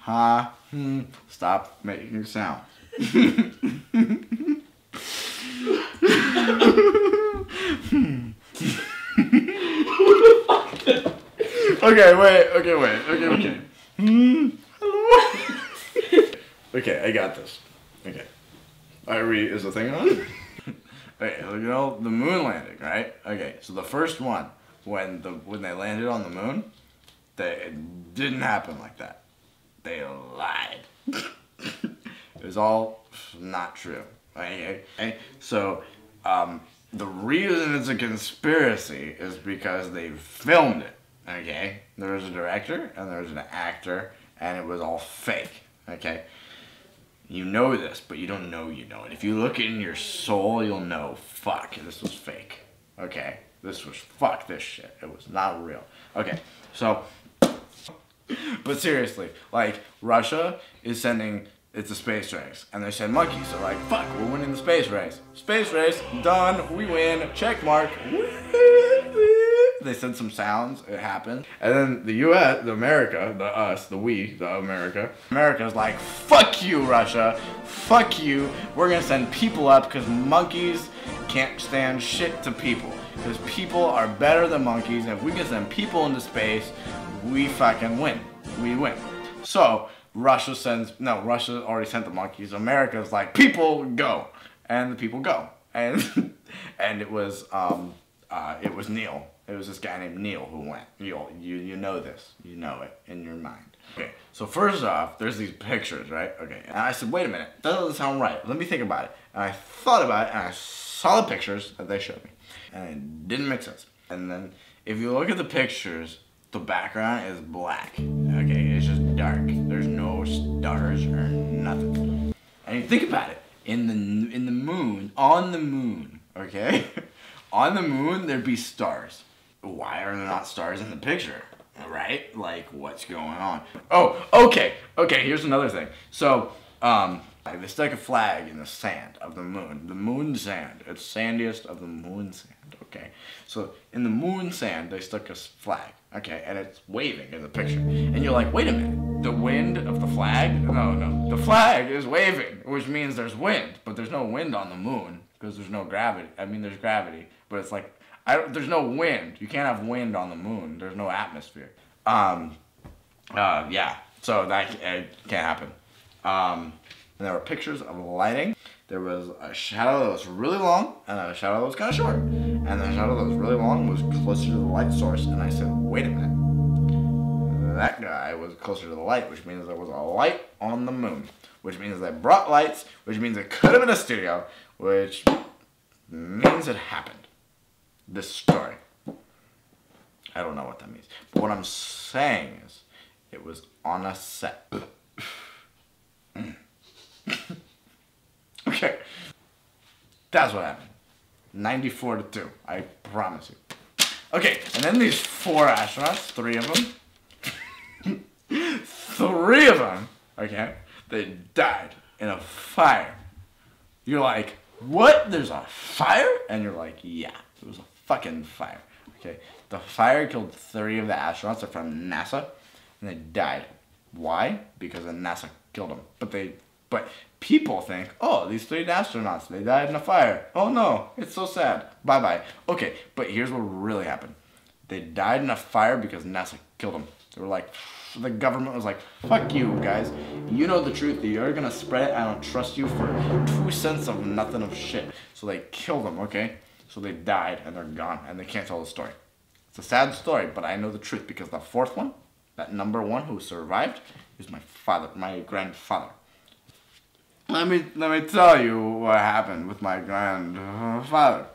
ha, stop making sound. Okay, wait. Hello? Okay, I got this. Okay. Is the thing on? Okay, you know, the moon landing, right? Okay, so the first one, when they landed on the moon, it didn't happen like that. They lied. It was all not true. Okay? So, the reason it's a conspiracy is because they filmed it. Okay? There was a director and there was an actor, and it was all fake. Okay? You know this, but you don't know you know it. If you look in your soul, you'll know, fuck, this was fake. Okay? Fuck this shit. It was not real. Okay, so, but seriously, like, Russia is sending, it's a space race, and they send monkeys, so like, fuck, we're winning the space race. Space race, done, we win, check mark. They send some sounds, it happened. And then the US, the America, the us, the we, the America's like, fuck you, Russia, fuck you. We're gonna send people up because monkeys can't stand shit to people. Because people are better than monkeys, and if we can send people into space, we fucking win. We win. So, Russia already sent the monkeys. America's like, people go. And the people go. And and it was Neil. It was this guy named Neil who went. You know this. You know it in your mind. Okay, so first off, there's these pictures, right? Okay, and I said, wait a minute, that doesn't sound right. Let me think about it. And I thought about it, and I saw the pictures that they showed me. And it didn't make sense. And then, if you look at the pictures, the background is black. Okay, it's just dark. There's no stars or nothing. And you think about it, in the moon, on the moon, okay? On the moon, there'd be stars. Why are there not stars in the picture? Right? Like, what's going on? Oh, okay, here's another thing. So, they stuck a flag in the sand of the moon sand. It's sandiest of the moon sand, okay? So, in the moon sand, they stuck a flag, okay? And it's waving in the picture. And you're like, wait a minute, the wind of the flag? No, the flag is waving, which means there's wind, but there's no wind on the moon, because there's no gravity. I mean, there's gravity, but it's like, there's no wind. You can't have wind on the moon. There's no atmosphere. Yeah, so that can't happen. And there were pictures of lighting. There was a shadow that was really long, and a shadow that was kind of short. And the shadow that was really long was closer to the light source, and I said, wait a minute. That guy was closer to the light, which means there was a light on the moon. Which means they brought lights, which means it could have been a studio, which means it happened. This story. I don't know what that means. But what I'm saying is, it was on a set. Okay. That's what happened. 94-2. I promise you. Okay, and then these 4 astronauts, 3 of them. 3 of them, okay, they died in a fire. You're like, what? There's a fire? And you're like, yeah, there was a fucking fire. Okay, the fire killed 3 of the astronauts. They're from NASA, and they died. Why? Because NASA killed them. But people think, oh, these 3 astronauts, they died in a fire. Oh no, it's so sad. Bye-bye. Okay, but here's what really happened. They died in a fire because NASA killed them. They were like, the government was like, fuck you guys. You know the truth. You're gonna spread it. I don't trust you for 2 cents of nothing of shit. So they killed them, okay? So they died and they're gone and they can't tell the story. It's a sad story, but I know the truth because the 4th one, that number 1 who survived, is my father, my grandfather. Let me tell you what happened with my grandfather.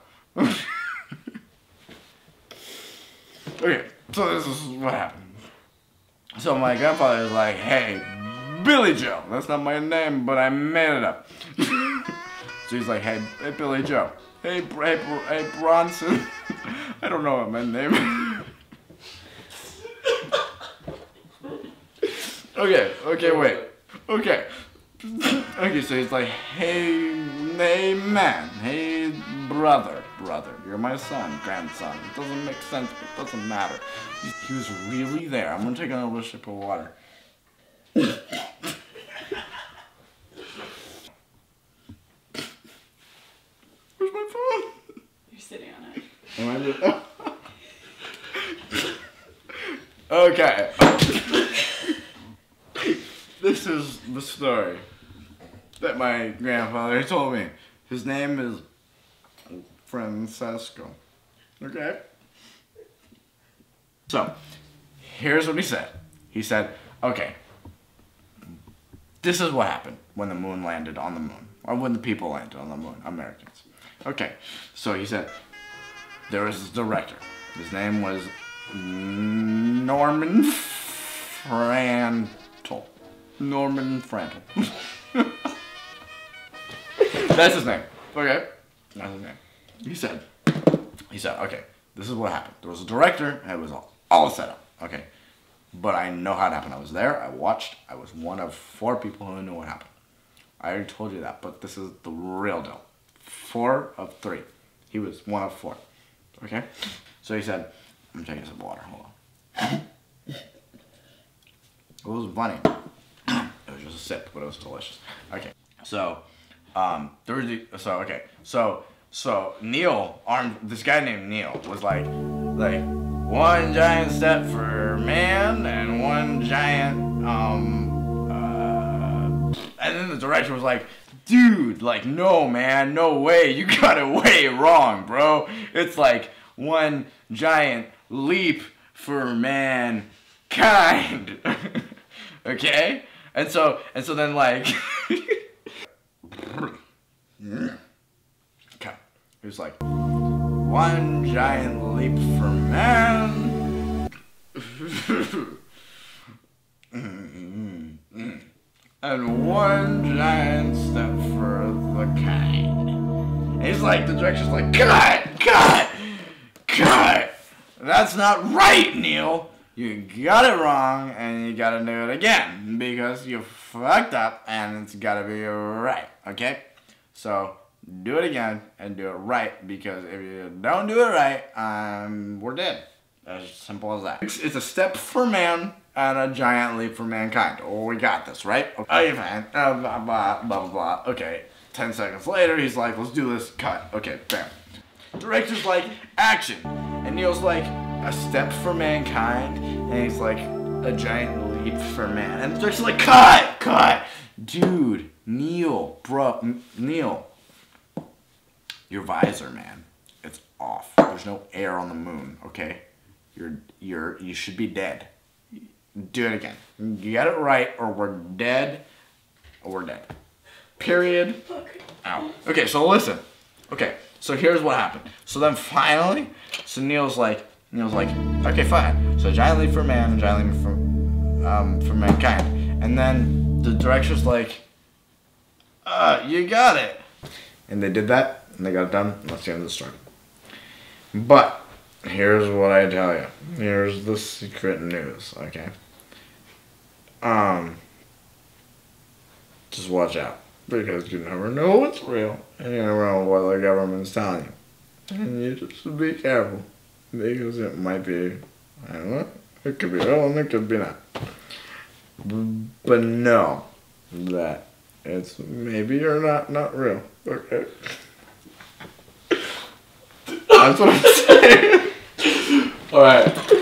Okay, so this is what happened. So my grandfather is like, hey, Billy Joe. That's not my name, but I made it up. So he's like, hey Billy Joe. Hey Bronson. I don't know what my name is. Okay, wait. Okay, so he's like, hey man, hey brother, you're my son, grandson. It doesn't make sense, but it doesn't matter. He was really there. I'm gonna take another sip of water. Okay. This is the story that my grandfather told me. His name is Francesco. Okay? So, here's what he said. He said, okay, this is what happened when the moon landed on the moon. Or when the people landed on the moon, Americans. Okay, so he said, there was this director. His name was Norman Frankel. Norman Frankel. That's his name. Okay? That's his name. He said, okay, this is what happened. There was a director, and it was all set up. Okay? But I know how it happened. I was there, I watched, I was one of 4 people who knew what happened. I already told you that, but this is the real deal. 4 of 3. He was one of 4. Okay? So he said, I'm taking some water, hold on. It was funny. It was just a sip, but it was delicious. Okay. So, so Neil, this guy named Neil was like, one giant step for man and one giant, and then the director was like, dude, like, no, man, no way, you got it way wrong, bro. It's like one giant leap for mankind. Okay? And so then, like, okay. He was like, one giant leap for man. And one giant step for the kind. And he's like, the director's like, cut! That's not right, Neil. You got it wrong, and you gotta do it again, because you fucked up, and it's gotta be right, okay? So, do it again, and do it right, because if you don't do it right, we're dead. As simple as that. It's a step for man, and a giant leap for mankind. Oh, we got this, right? Okay, fine. Blah, blah, blah, blah. Okay, 10 seconds later, he's like, let's do this, cut. Okay, bam. Director's like, action. And Neil's like, a step for mankind, and he's like, a giant leap for man. And the director's like, cut! Dude, Neil, bro, Neil. Your visor, man, it's off. There's no air on the moon, okay? You should be dead. Do it again. You got it right, or we're dead, Period. Ow. Okay, so listen. Okay, so here's what happened. So then finally, so Neil's like, okay, fine. So a giant leap for man, a giant leap for mankind. And then the director's like, you got it. And they did that, and they got it done, and that's the end of the story. But here's what I tell you. Here's the secret news, okay? Just watch out. Because you never know what's real. And you never know what the government's telling you. And you just be careful. Because it might be, I don't know, it could be real and it could be not. But know that it's maybe or not real. Okay? That's what I'm saying. Alright.